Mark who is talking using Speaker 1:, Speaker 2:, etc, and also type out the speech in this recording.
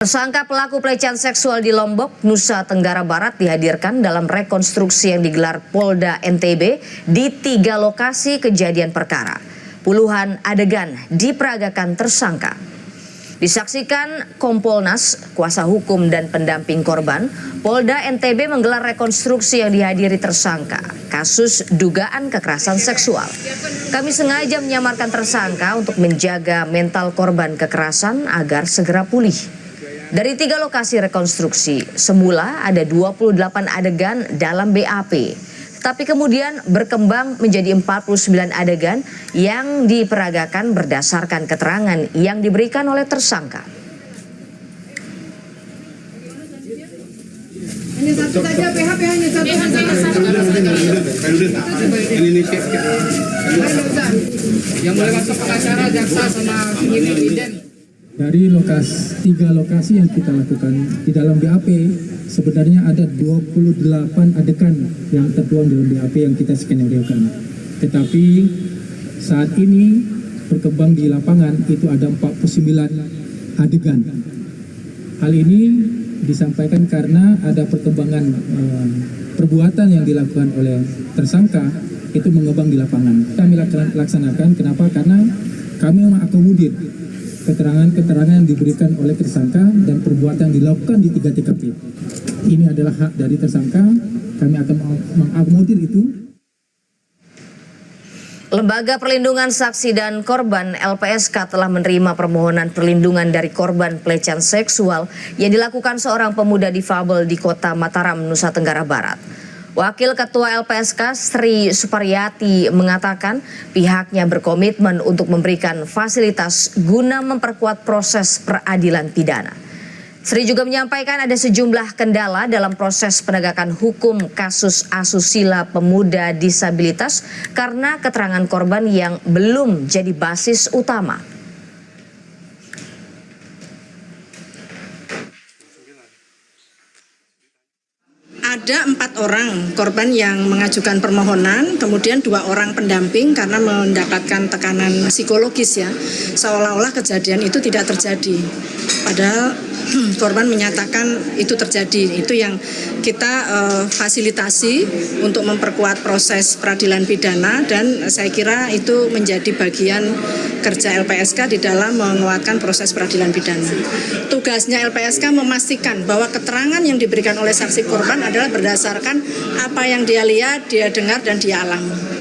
Speaker 1: Tersangka pelaku pelecehan seksual di Lombok, Nusa Tenggara Barat dihadirkan dalam rekonstruksi yang digelar Polda NTB di 3 lokasi kejadian perkara. Puluhan adegan diperagakan tersangka. Disaksikan Kompolnas, kuasa hukum dan pendamping korban, Polda NTB menggelar rekonstruksi yang dihadiri tersangka kasus dugaan kekerasan seksual. Kami sengaja menyamarkan tersangka untuk menjaga mental korban kekerasan agar segera pulih. Dari 3 lokasi rekonstruksi, semula ada 28 adegan dalam BAP, tapi kemudian berkembang menjadi 49 adegan yang diperagakan berdasarkan keterangan yang diberikan oleh tersangka.
Speaker 2: Hanya satu saja, PHP hanya satu. Yang boleh masuk pengacara, jaksa, sama penyidik.
Speaker 3: Dari 3 lokasi yang kita lakukan di dalam BAP, sebenarnya ada 28 adegan yang tertuang dalam BAP yang kita skenario-kan. Tetapi saat ini berkembang di lapangan itu ada 49 adegan. Hal ini disampaikan karena ada perkembangan perbuatan yang dilakukan oleh tersangka itu mengembang di lapangan. Kami laksanakan, kenapa? Karena kami mengakomodir keterangan-keterangan yang diberikan oleh tersangka dan perbuatan dilakukan di 3 TKP. Ini adalah hak dari tersangka, kami akan mengakomodir itu.
Speaker 1: Lembaga Perlindungan Saksi dan Korban LPSK telah menerima permohonan perlindungan dari korban pelecehan seksual yang dilakukan seorang pemuda difabel di Kota Mataram, Nusa Tenggara Barat. Wakil Ketua LPSK Sri Suparyati mengatakan pihaknya berkomitmen untuk memberikan fasilitas guna memperkuat proses peradilan pidana. Sri juga menyampaikan ada sejumlah kendala dalam proses penegakan hukum kasus asusila pemuda disabilitas karena keterangan korban yang belum jadi basis utama.
Speaker 4: Ada 4 orang korban yang mengajukan permohonan, kemudian 2 orang pendamping karena mendapatkan tekanan psikologis ya, seolah-olah kejadian itu tidak terjadi. Padahal korban menyatakan itu terjadi. Itu yang kita fasilitasi untuk memperkuat proses peradilan pidana, dan saya kira itu menjadi bagian kerja LPSK di dalam menguatkan proses peradilan pidana. Tugasnya LPSK memastikan bahwa keterangan yang diberikan oleh saksi korban adalah berdasarkan apa yang dia lihat, dia dengar, dan dia alami.